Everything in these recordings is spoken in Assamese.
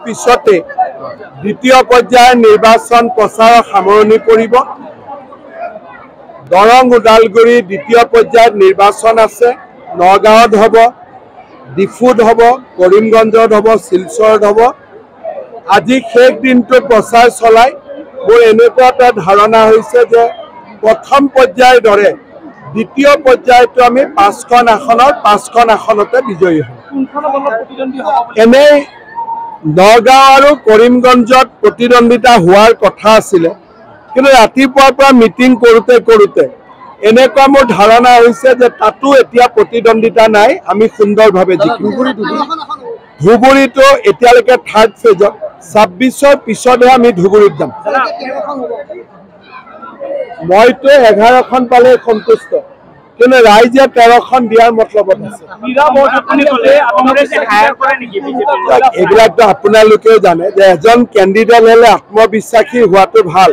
পিছতে দ্বিতীয় পৰ্যায়ৰ নিৰ্বাচন প্ৰচাৰৰ সামৰণি পৰিব। দৰং ওদালগুৰি দ্বিতীয় পৰ্যায়ত নিৰ্বাচন আছে। নগাঁৱত হ'ব, ডিফুত হ'ব, কৰিমগঞ্জত হ'ব, শিলচৰত হ'ব। আজি শেষ দিনটো প্ৰচাৰ চলাই মোৰ এনেকুৱা এটা ধাৰণা হৈছে যে প্ৰথম পৰ্যায়ৰ দৰে দ্বিতীয় পৰ্যায়তো আমি 5খন আসনৰ 5খন আসনতে বিজয়ী হ'ম। এনেই নগাঁও আৰু কৰিমগঞ্জত প্ৰতিদ্বন্দ্বিতা হোৱাৰ কথা আছিলে, কিন্তু ৰাতিপুৱাৰ পৰা মিটিং কৰোঁতে এনেকুৱা মোৰ ধাৰণা হৈছে যে তাতো এতিয়া প্ৰতিদ্বন্দ্বিতা নাই, আমি সুন্দৰভাৱে জিকিম। ধুবুৰীটো এতিয়ালৈকে থাৰ্ড ফেজত, 26ৰ পিছতহে আমি ধুবুৰীত যাম। মইতো 11খন পালে সন্তুষ্ট, কিন্তু ৰাইজে 13খন দিয়াৰ মতলবত আছে। এইবিলাকতো আপোনালোকেও জানে যে এজন কেণ্ডিডেট হ'লে আত্মবিশ্বাসী হোৱাটো ভাল,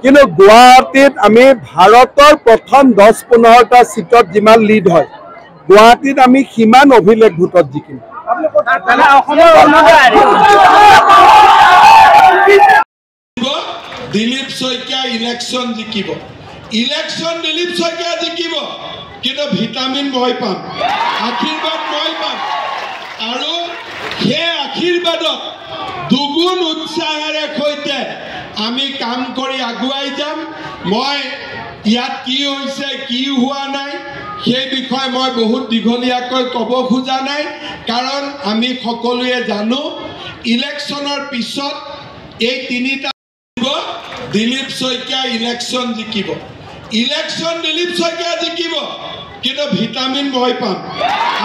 কিন্তু গুৱাহাটীত আমি ভাৰতৰ প্ৰথম 10-15টা চিটত যিমান লিড হয়, গুৱাহাটীত আমি সিমান অভিলেখ ভোটত জিকিম। দিলীপ শইকীয়া ইলেকশ্যন জিকিব, ইলেকশ্যন দিলীপ শইকীয়া জিকিব, কিন্তু ভিটামিন মই পাম, আশীৰ্বাদ মই পাম, আৰু সেই আশীৰ্বাদত দুগুণ উৎসাহেৰে সৈতে আমি কাম কৰি আগুৱাই যাম। মই ইয়াত কি হৈছে কি হোৱা নাই সেই বিষয়ে মই বহুত দীঘলীয়াকৈ ক'ব খোজা নাই, কাৰণ আমি সকলোৱে জানো ইলেকশ্যনৰ পিছত এই তিনিটা দিলীপ শইকীয়া ইলেকশ্যন জিকিব, ইলেকশ্যন দিলীপ শইকীয়া জিকিব, কিন্তু ভিটামিন মই পাম,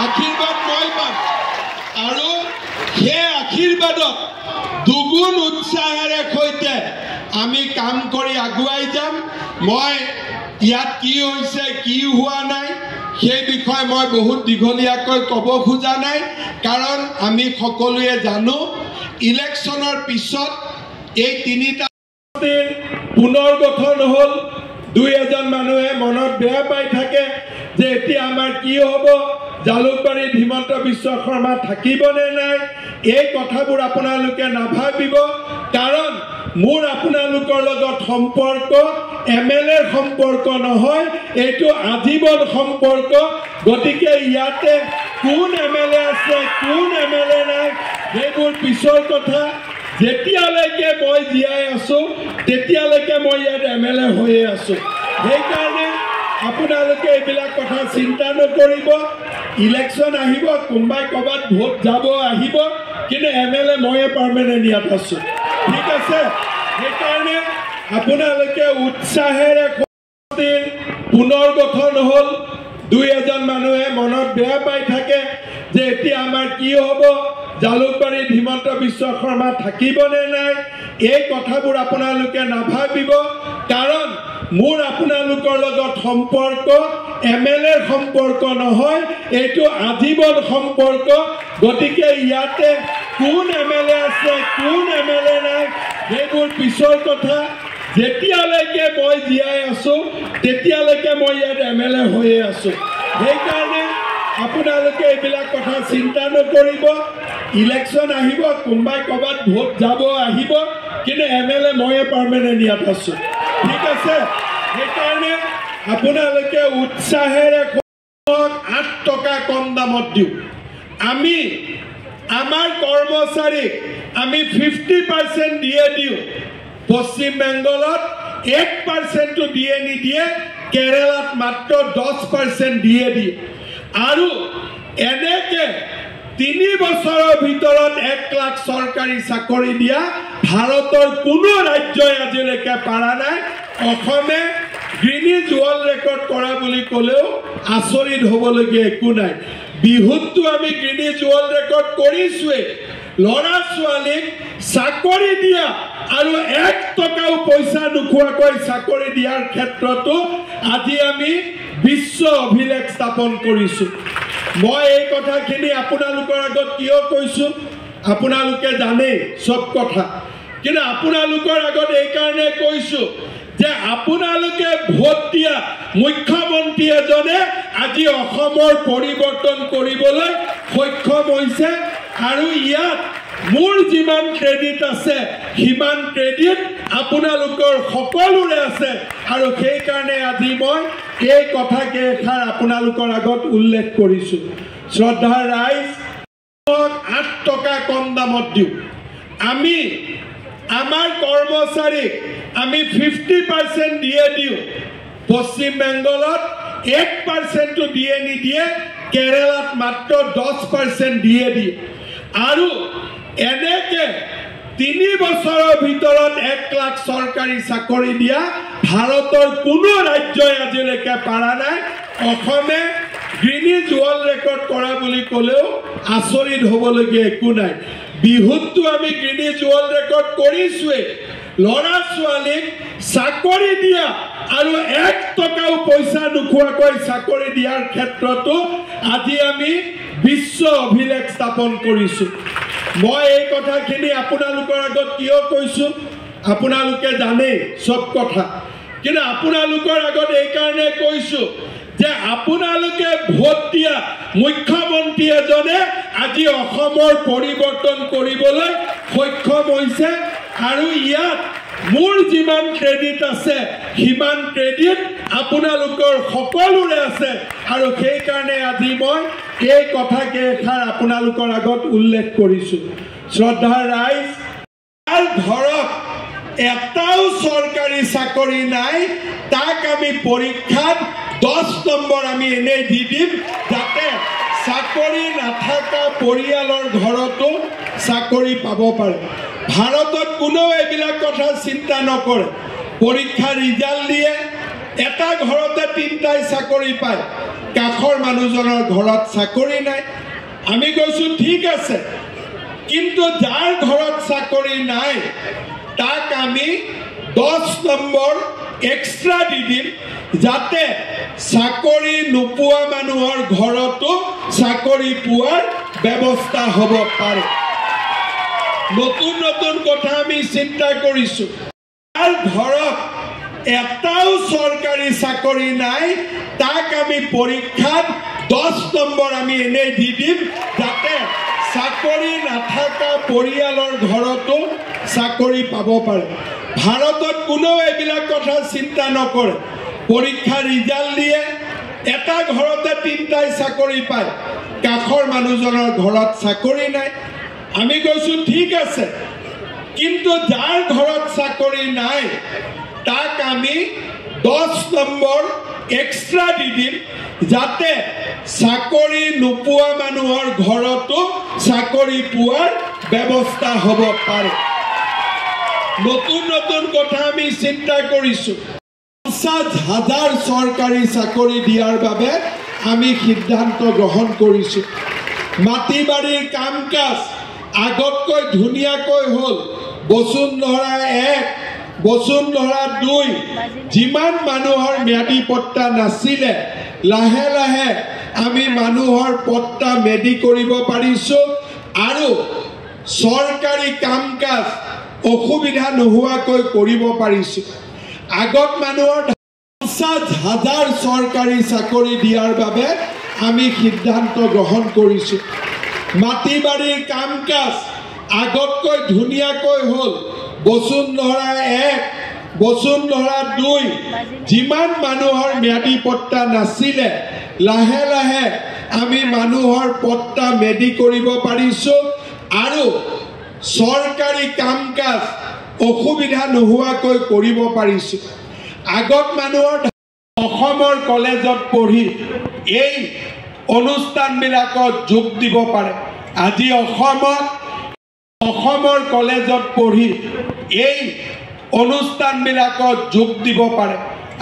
আশীৰ্বাদ মই পাম, আৰু সেই আশীৰ্বাদত দুগুণ উৎসাহেৰে সৈতে আমি কাম কৰি আগুৱাই যাম। মই ইয়াত কি হৈছে কি হোৱা নাই সেই বিষয়ে মই বহুত দীঘলীয়াকৈ ক'ব খোজা নাই, কাৰণ আমি সকলোৱে জানো ইলেকশ্যনৰ পিছত এই তিনিটা পুনৰ গঠন হ'ল। 2-এজন মানুহে মনত বেয়া পাই থাকে যে এতিয়া আমাৰ কি হ'ব, জালুকবাৰীত হিমন্ত বিশ্ব শৰ্মা থাকিবনে নাই। এই কথাবোৰ আপোনালোকে নাভাবিব, কাৰণ মোৰ আপোনালোকৰ লগত সম্পৰ্ক MLAৰ সম্পৰ্ক নহয়, এইটো আজীৱন সম্পৰ্ক। গতিকে ইয়াতে কোন MLA আছে কোন MLA নাই সেইবোৰ পিছৰ কথা। যেতিয়ালৈকে মই জীয়াই আছো তেতিয়ালৈকে মই ইয়াত MLA হৈয়ে আছো। সেইকাৰণে আপোনালোকে এইবিলাক কথা চিন্তা নকৰিব। ইলেকশ্যন আহিব, কোনোবাই ক'ৰবাত ভোট যাব আহিব, কিন্তু MLA ময়ে পাৰ্মানেণ্ট ইয়াত আছো, ঠিক আছে। সেইকাৰণে আপোনালোকে উৎসাহেৰে পুনৰ গঠন হ'ল। 2-এজন মানুহে মনত বেয়া পাই থাকে যে এতিয়া আমাৰ কি হ'ব, জালুকবাৰীত হিমন্ত বিশ্ব শৰ্মা থাকিবনে নাই। এই কথাবোৰ আপোনালোকে নাভাবিব, কাৰণ মোৰ আপোনালোকৰ লগত সম্পৰ্ক MLAৰ সম্পৰ্ক নহয়, এইটো আজীৱন সম্পৰ্ক। গতিকে ইয়াতে কোন MLA আছে কোন MLA নাই সেইবোৰ পিছৰ কথা। যেতিয়ালৈকে মই জীয়াই আছো তেতিয়ালৈকে মই ইয়াত MLA হৈয়ে আছো। সেইকাৰণে আপোনালোকে এইবিলাক কথা চিন্তা নকৰিব। ইলেকশ্যন আহিব, কোনোবাই ক'ৰবাত ভোট যাব আহিব, কিন্তু MLA ময়ে পাৰ্মানেণ্ট ইয়াত আছো, ঠিক আছে। সেইকাৰণে আপোনালোকে উৎসাহেৰে 8 টকা কম দামত দিওঁ। আমি আমাৰ কৰ্মচাৰীক আমি 50% দিয়ে দিওঁ। পশ্চিম বেংগলত 1% দিয়ে নিদিয়ে, কেৰালাত মাত্ৰ 10% দিয়ে দিয়ে। আৰু এনেকে 3 বছৰৰ ভিতৰত 1 লাখ চৰকাৰী চাকৰি দিয়া ভাৰতৰ কোনো ৰাজ্যই আজিলৈকে পাৰা নাই। অসমে গ্ৰিনিজ ৱৰ্ল্ড ৰেকৰ্ড কৰা বুলি ক'লেও আচৰিত হ'বলগীয়া একো নাই। বিহুততো আমি গ্ৰিনিজ ৱৰ্ল্ড ৰেকৰ্ড কৰিছোৱেই। ল'ৰা ছোৱালীক চাকৰি দিয়া আৰু 1 টকাও পইচা নোখোৱাকৈ চাকৰি দিয়াৰ ক্ষেত্ৰতো আজি আমি বিশ্ব অভিলেখ স্থাপন কৰিছো। মই এই কথাখিনি আপোনালোকৰ আগত কিয় কৈছো, আপোনালোকে জানেই সব কথা, কিন্তু আপোনালোকৰ আগত এই কাৰণে কৈছো যে আপোনালোকে ভোট দিয়া মুখ্যমন্ত্ৰী এজনে আজি অসমৰ পৰিৱৰ্তন কৰিবলৈ সক্ষম হৈছে। আৰু ইয়াত মোৰ যিমান ক্ৰেডিট আছে সিমান ক্ৰেডিট আপোনালোকৰ সকলোৰে আছে আৰু সেই কাৰণে আজি মই এই কথাকে এষাৰ আপোনালোকৰ আগত উল্লেখ কৰিছো শ্ৰদ্ধা ৰাইজ 8 টকা কম দামত দিও আমি আমাৰ কৰ্মচাৰীক আমি 50% দিয়ে দিও পশ্চিম বেংগলত 1% দিয়ে নিদিয়ে কেৰালাত মাত্ৰ 10% দিয়ে দিয়ে আৰু এনেকে 3 বছৰৰ ভিতৰত 1 লাখ চৰকাৰী চাকৰি দিয়া ভাৰতৰ কোনো ৰাজ্যই আজিলৈকে পাৰা নাই অসমে গ্ৰিনিজ ৱৰ্ল্ড ৰেকৰ্ড কৰা বুলি ক'লেও আচৰিত হ'বলগীয়া একো নাই বিহুতটো আমি গ্ৰিনিজ ৱৰ্ল্ড ৰেকৰ্ড কৰিছোৱে লৰা ছোৱালীক চাকৰি দিয়া আৰু 1 টকাও পইচা নোখোৱাকৈ চাকৰি দিয়াৰ ক্ষেত্ৰতো আজি আমি বিশ্ব অভিলেখ স্থাপন কৰিছো মই এই কথাখিনি আপোনালোকৰ আগত কিয় কৈছো আপোনালোকে জানে সব কথা কিন্তু আপোনালোকৰ আগত এই কাৰণে কৈছো যে আপোনালোকে ভোট দিয়া মুখ্যমন্ত্ৰী এজনে আজি অসমৰ পৰিৱৰ্তন কৰিবলৈ সক্ষম হৈছে আৰু ইয়াত মোৰ যিমান ক্ৰেডিট আছে সিমান ক্ৰেডিট আপোনালোকৰ সকলোৰে আছে আৰু সেই কাৰণে আজি মই এই কথাকে এষাৰ আপোনালোকৰ আগত উল্লেখ কৰিছো শ্ৰদ্ধা ৰাইজ তাৰ ঘৰত এটাও চৰকাৰী চাকৰি নাই তাক আমি পৰীক্ষাত 10 নম্বৰ আমি এনে দি দিম যাতে চাকৰি নাথাকা পৰিয়ালৰ ঘৰতো চাকৰি পাব পাৰে ভাৰতত কোনো এইবিলাক কথা চিন্তা নকৰে পৰীক্ষা ৰিজাল্ট দিয়ে এটা ঘৰতে 3টাই চাকৰি পায় কাখৰ মানুহজনৰ ঘৰত চাকৰি নাই আমি কৈছো ঠিক আছে কিন্তু যাৰ ঘৰত চাকৰি নাই তাক আমি 10 নম্বৰ এক্সট্ৰা দি দিম যাতে চাকৰি নোপোৱা মানুহৰ ঘৰতো চাকৰি পোৱাৰ ব্যৱস্থা হ'ব পাৰে নতুন নতুন কথা আমি চিন্তা কৰিছো যাৰ ঘৰত এটাও চৰকাৰী চাকৰি নাই তাক আমি পৰীক্ষাত 10 নম্বৰ আমি এনে দি দিম যাতে চাকৰি নাথাকা পৰিয়ালৰ ঘৰতো চাকৰি পাব পাৰে ভাৰতত কোনো এইবিলাক কথা চিন্তা নকৰে পৰীক্ষা ৰিজাল্ট দিয়ে এটা ঘৰতে 3টাই চাকৰি পায় কাখৰ মানুহজনৰ ঘৰত চাকৰি নাই আমি কৈছো ঠিক আছে কিন্তু যাৰ ঘৰত চাকৰি নাই তাক আমি 10 নম্বৰ এক্সট্ৰা দি দিম যাতে চাকৰি নোপোৱা মানুহৰ ঘৰতো চাকৰি পোৱাৰ ব্যৱস্থা হ'ব পাৰে নতুন নতুন কথা আমি চিন্তা কৰিছো 50,000 চৰকাৰী চাকৰি দিয়াৰ বাবে আমি সিদ্ধান্ত গ্ৰহণ কৰিছো মাটি বাৰীৰ কাম কাজ আগতকৈ ধুনীয়াকৈ হ'ল বসুন্ধৰা 1 বসুন্ধৰা 2 যিমান মানুহৰ ম্যাদী পট্টা নাছিলে লাহে লাহে আমি মানুহৰ পট্টা মেদি কৰিব পাৰিছো আৰু চৰকাৰী কাম কাজ অসুবিধা নোহোৱাকৈ কৰিব পাৰিছো আগত মানুহৰ 50,000 চৰকাৰী চাকৰি দিয়াৰ বাবে আমি সিদ্ধান্ত গ্ৰহণ কৰিছো মাটি বাৰীৰ কাম কাজ আগতকৈ ধুনীয়াকৈ হ'ল বসুন্ধৰা 1 বসুন্ধৰা 2 যিমান মানুহৰ ম্যাদী পট্টা নাছিলে লাহে লাহে আমি মানুহৰ পট্টা মেদি কৰিব পাৰিছো আৰু চৰকাৰী কাম কাজ অসুবিধা নোহোৱাকৈ কৰিব পাৰিছো আগত মানুহৰ অসমৰ কলেজত পঢ়ি এই অনুষ্ঠানবিলাকত যোগ দিব পাৰে আজি অসমৰ কলেজত পঢ়ি এই অনুষ্ঠানবিলাকত যোগ দিব পাৰে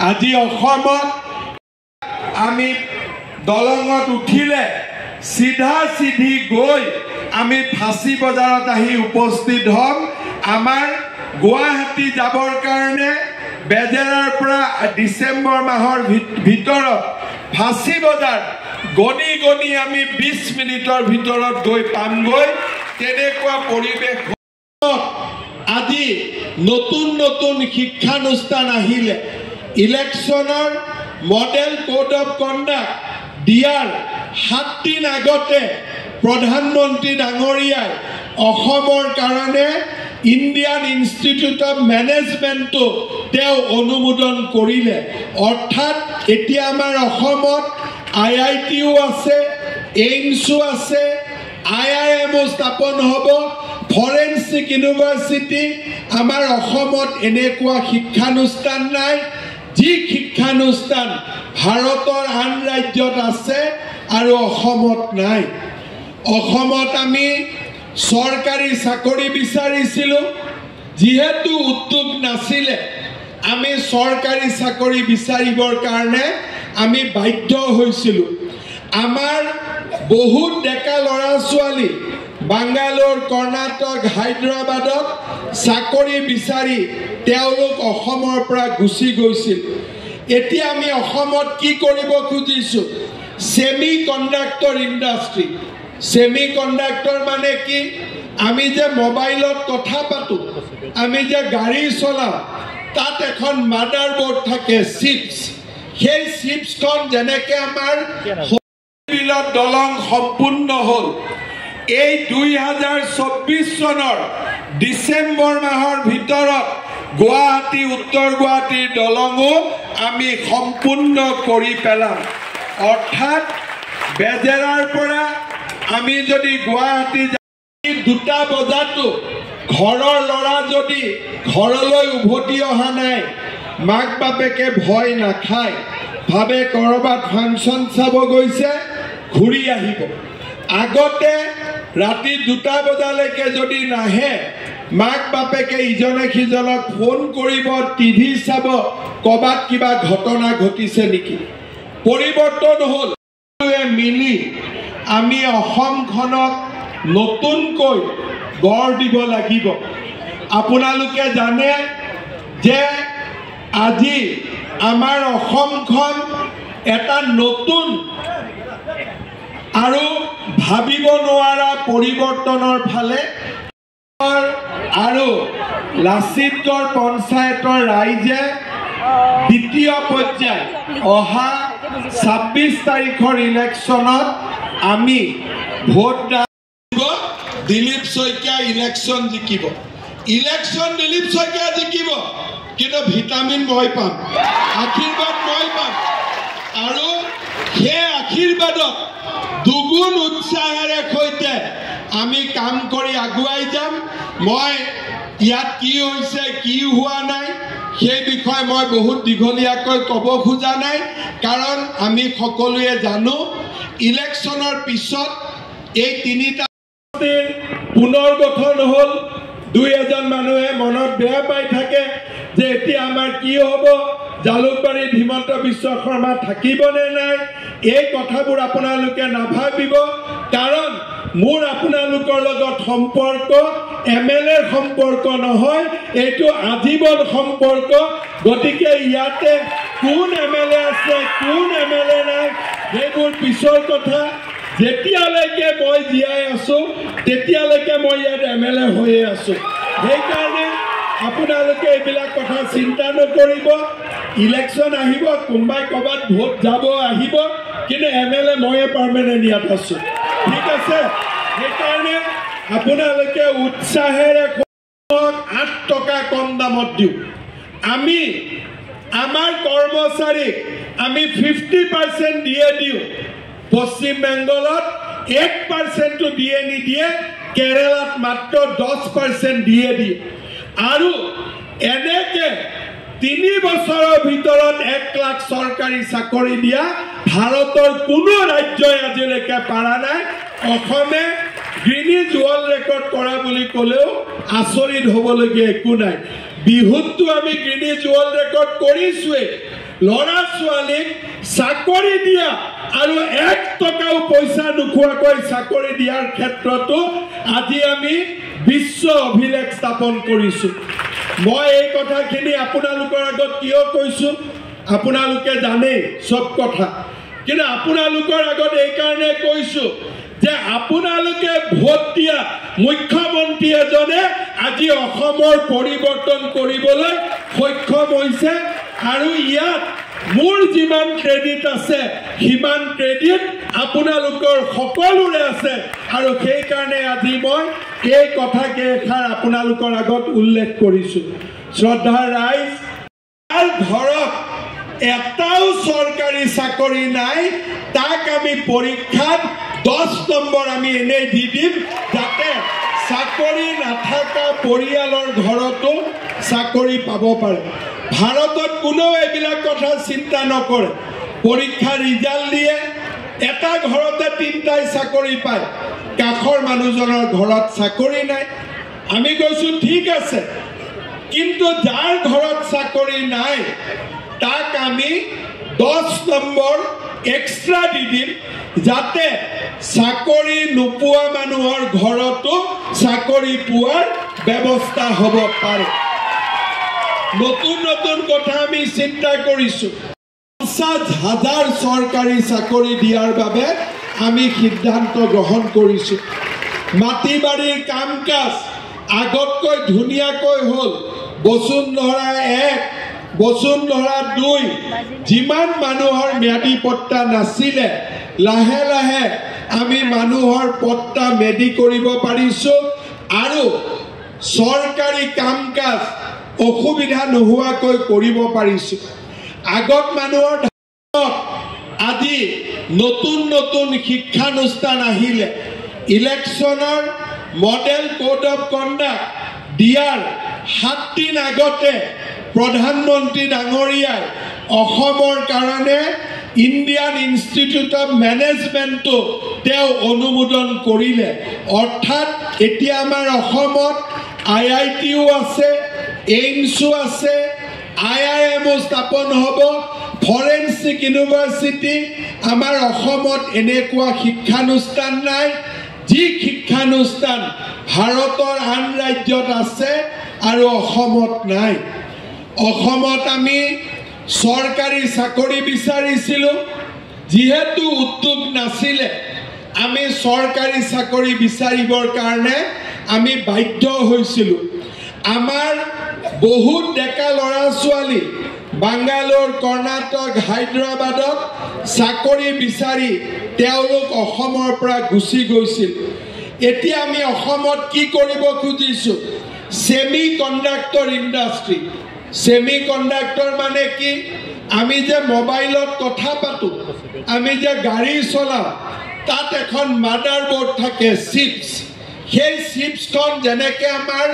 আজি অসমত আমি দলঙত উঠিলে সিধা সিধি গৈ আমি ফাঁচী বজাৰত আহি উপস্থিত হ'ম আমাৰ গুৱাহাটী যাবৰ কাৰণে বেজেৰাৰ পৰা ডিচেম্বৰ মাহৰ ভিতৰত ফাঁচী বজাৰ গণি গণি আমি 20 মিনিটৰ ভিতৰত গৈ পামগৈ তেনেকুৱা পৰিৱেশ আজি নতুন নতুন শিক্ষানুষ্ঠান আহিলে ইলেকশ্যনৰ মডেল কোড অফ কণ্ডাক্ট দিয়াৰ 7 দিন আগতে প্ৰধানমন্ত্ৰী ডাঙৰীয়াই অসমৰ কাৰণে ইণ্ডিয়ান ইনষ্টিটিউট অফ মেনেজমেণ্টটো তেওঁ অনুমোদন কৰিলে। অৰ্থাৎ এতিয়া আমাৰ অসমত IITও আছে, এইমছো আছে, IIMও স্থাপন হ'ব, ফৰেনচিক ইউনিভাৰ্চিটি। আমাৰ অসমত এনেকুৱা শিক্ষানুষ্ঠান নাই যি শিক্ষানুষ্ঠান ভাৰতৰ আন ৰাজ্যত আছে আৰু অসমত নাই। অসমত আমি চৰকাৰী চাকৰি বিচাৰিছিলোঁ, যিহেতু উদ্যোগ নাছিলে আমি চৰকাৰী চাকৰি বিচাৰিবৰ কাৰণে আমি বাধ্য হৈছিলোঁ। আমাৰ বহুত ডেকা ল'ৰা ছোৱালী বাংগালোৰ, কৰ্ণাটক, হায়দৰাবাদত চাকৰি বিচাৰি তেওঁলোক অসমৰ পৰা গুচি গৈছিল। এতিয়া আমি অসমত কি কৰিব খুজিছোঁ? Semi conductor industry. Semi conductor মানে কি? আমি যে মোবাইলত কথা পাতোঁ, আমি যে গাড়ী চলাওঁ, তাত এখন মাদাৰ বৰ্ড থাকে, চিপছ। সেই চিপছখন যেনেকৈ আমাৰ বিলত দলং সম্পূৰ্ণ হ'ল, এই 2024 চনৰ ডিচেম্বৰ মাহৰ ভিতৰত গুৱাহাটী, উত্তৰ গুৱাহাটীৰ দলঙো আমি সম্পূৰ্ণ কৰি পেলাম। অৰ্থাৎ বেজেৰাৰ পৰা আমি যদি গুৱাহাটী 2টা বজাতো ঘৰৰ ল'ৰা যদি ঘৰলৈ উভতি অহা নাই, মাক বাপেকে ভয় নাখায়, ভাবে ক'ৰবাত ফাংচন চাব গৈছে, ঘূৰি আহিব। আগতে ৰাতি 2টা বজালৈকে যদি নাহে, মাক বাপেকে ইজনে সিজনক ফোন কৰিব, টিভি চাব, ক'ৰবাত কিবা ঘটনা ঘটিছে নেকি। পৰিৱৰ্তন হ'ল। মিলি আমি অসমখনক নতুনকৈ গঢ় দিব লাগিব। আপোনালোকে জানে যে আজি আমাৰ অসমখন এটা নতুন আৰু ভাবিব নোৱাৰা পৰিৱৰ্তনৰ ফালে আৰু লাচিতগড় পঞ্চায়তৰ ৰাইজে দ্বিতীয় পৰ্যায় অহা 26 তাৰিখৰ ইলেকশ্যনত আমি ভোট দিব। দিলীপ শইকীয়া ইলেকশ্যন জিকিব। ইলেকশ্যন দিলীপ শইকীয়া জিকিব, কিন্তু ভিটামিন মই পাম, আশীৰ্বাদ মই পাম। আৰু সেই আশীৰ্বাদত দুগুণ উৎসাহেৰে সৈতে আমি কাম কৰি আগুৱাই যাম। মই ইয়াত কি হৈছে কি হোৱা নাই সেই বিষয়ে মই বহুত দীঘলীয়াকৈ ক'ব খোজা নাই, কাৰণ আমি সকলোৱে জানো ইলেকশ্যনৰ পিছত এই 3টা পুনৰ গঠন হ'ল। 2-এজন মানুহে মনত বেয়া পাই থাকে যে এতিয়া আমাৰ কি হ'ব, জালুকবাৰীত হিমন্ত বিশ্ব শৰ্মা থাকিবনে নাই। এই কথাবোৰ আপোনালোকে নাভাবিব, কাৰণ মোৰ আপোনালোকৰ লগত সম্পৰ্ক MLAৰ সম্পৰ্ক নহয়, এইটো আজীৱন সম্পৰ্ক। গতিকে ইয়াতে কোন MLA আছে, কোন MLA নাই, সেইবোৰ পিছৰ কথা। যেতিয়ালৈকে মই জীয়াই আছো তেতিয়ালৈকে মই ইয়াত MLA হৈয়ে আছো। সেইকাৰণে আপোনালোকে এইবিলাক কথা চিন্তা নকৰিব। ইলেকশ্যন আহিব, কোনোবাই ক'ৰবাত ভোট যাব আহিব, কিন্তু MLA ময়ে পাৰ্মানেণ্ট ইয়াত আছো, ঠিক আছে। সেইকাৰণে আপোনালোকে উৎসাহেৰে 8 টকা কম দামত দিওঁ। আমি আমাৰ কৰ্মচাৰীক আমি 50% দিয়ে দিওঁ। পশ্চিম বেংগলত 1%ও দিয়ে নিদিয়ে, কেৰালাত মাত্ৰ 10% দিয়ে দিয়ে। আৰু এনেকে 3 বছৰৰ ভিতৰত 1 লাখ চৰকাৰী চাকৰি দিয়া ভাৰতৰ কোনো ৰাজ্যই আজিলৈকে পাৰা নাই। অসমে গ্ৰীনিজ ৱৰ্ল্ড ৰেকৰ্ড কৰা বুলি ক'লেও আচৰিত হ'বলগীয়া একো নাই। বিহুতটো আমি গ্ৰীনিজ ৱৰ্ল্ড ৰেকৰ্ড কৰিছোৱেই। ল'ৰা ছোৱালীক চাকৰি দিয়া আৰু 1 টকাও পইচা নোখোৱাকৈ চাকৰি দিয়াৰ ক্ষেত্ৰতো আজি আমি বিশ্ব অভিলেখ স্থাপন কৰিছোঁ। মই এই কথাখিনি আপোনালোকৰ আগত কিয় কৈছোঁ, আপোনালোকে জানেই চব কথা, কিন্তু আপোনালোকৰ আগত এইকাৰণে কৈছোঁ যে আপোনালোকে ভোট দিয়া মুখ্যমন্ত্ৰী এজনে আজি অসমৰ পৰিৱৰ্তন কৰিবলৈ সক্ষম হৈছে। আৰু ইয়াত মোৰ যিমান ক্ৰেডিট আছে সিমান ক্ৰেডিট আপোনালোকৰ সকলোৰে আছে আৰু সেইকাৰণে আজি মই এই কথাকে এষাৰ আপোনালোকৰ আগত উল্লেখ কৰিছোঁ। শ্ৰদ্ধাৰ ৰাইজ, যাৰ ঘৰত এটাও চৰকাৰী চাকৰি নাই তাক আমি পৰীক্ষাত 10 নম্বৰ আমি এনেই দি দিম, যাতে চাকৰি নাথাকা পৰিয়ালৰ ঘৰতো চাকৰি পাব পাৰে। ভাৰতত কোনেও এইবিলাক কথা চিন্তা নকৰে। পৰীক্ষা ৰিজাল্ট দিয়ে, এটা ঘৰতে 3টাই চাকৰি পায়, কাষৰ মানুহজনৰ ঘৰত চাকৰি নাই। আমি কৈছোঁ ঠিক আছে, কিন্তু যাৰ ঘৰত চাকৰি নাই তাক আমি 10 নম্বৰ এক্সট্ৰা দি দিম, যাতে চাকৰি নোপোৱা মানুহৰ ঘৰতো চাকৰি পোৱাৰ ব্যৱস্থা হ'ব পাৰে। নতুন নতুন কথা আমি চিন্তা কৰিছোঁ। 50,000 চৰকাৰী চাকৰি দিয়াৰ বাবে আমি সিদ্ধান্ত গ্ৰহণ কৰিছোঁ। মাটি বাৰীৰ কাম কাজ আগতকৈ ধুনীয়াকৈ হ'ল। বসুন্ধৰা 1, বসুন্ধৰা 2, যিমান মানুহৰ ম্যাদী পট্টা নাছিলে লাহে লাহে আমি মানুহৰ পট্টা মেদি কৰিব পাৰিছোঁ আৰু চৰকাৰী কাম কাজ অসুবিধা নোহোৱাকৈ কৰিব পাৰিছোঁ। আগত মানুহৰ আজি নতুন নতুন শিক্ষানুষ্ঠান আহিলে, ইলেকশ্যনৰ মডেল কোড অফ কণ্ডাক্ট দিয়াৰ 7 দিন আগতে প্ৰধানমন্ত্ৰী ডাঙৰীয়াই অসমৰ কাৰণে ইণ্ডিয়ান ইনষ্টিটিউট অফ মেনেজমেণ্টটো তেওঁ অনুমোদন কৰিলে। অৰ্থাৎ এতিয়া আমাৰ অসমত IITও আছে, এইমছো আছে, IIMও স্থাপন হ'ব, ফৰেনচিক ইউনিভাৰ্চিটি। আমাৰ অসমত এনেকুৱা শিক্ষানুষ্ঠান নাই, যি শিক্ষানুষ্ঠান ভাৰতৰ আন ৰাজ্যত আছে আৰু অসমত নাই। অসমত আমি চৰকাৰী চাকৰি বিচাৰিছিলোঁ, যিহেতু উদ্যোগ নাছিলে আমি চৰকাৰী চাকৰি বিচাৰিবৰ কাৰণে আমি বাধ্য হৈছিলোঁ। আমাৰ বহুত ডেকা ল'ৰা ছোৱালী বাংগালোৰ, কৰ্ণাটক, হায়দৰাবাদত চাকৰি বিচাৰি তেওঁলোক অসমৰ পৰা গুচি গৈছিল। এতিয়া আমি অসমত কি কৰিব খুজিছোঁ? Semi conductor industry. Semi conductor মানে কি? আমি যে মোবাইলত কথা পাতোঁ, আমি যে গাড়ী চলাওঁ, তাত এখন মাদাৰ বোৰ্ড থাকে, চিপছ। সেই চিপছখন যেনেকৈ আমাৰ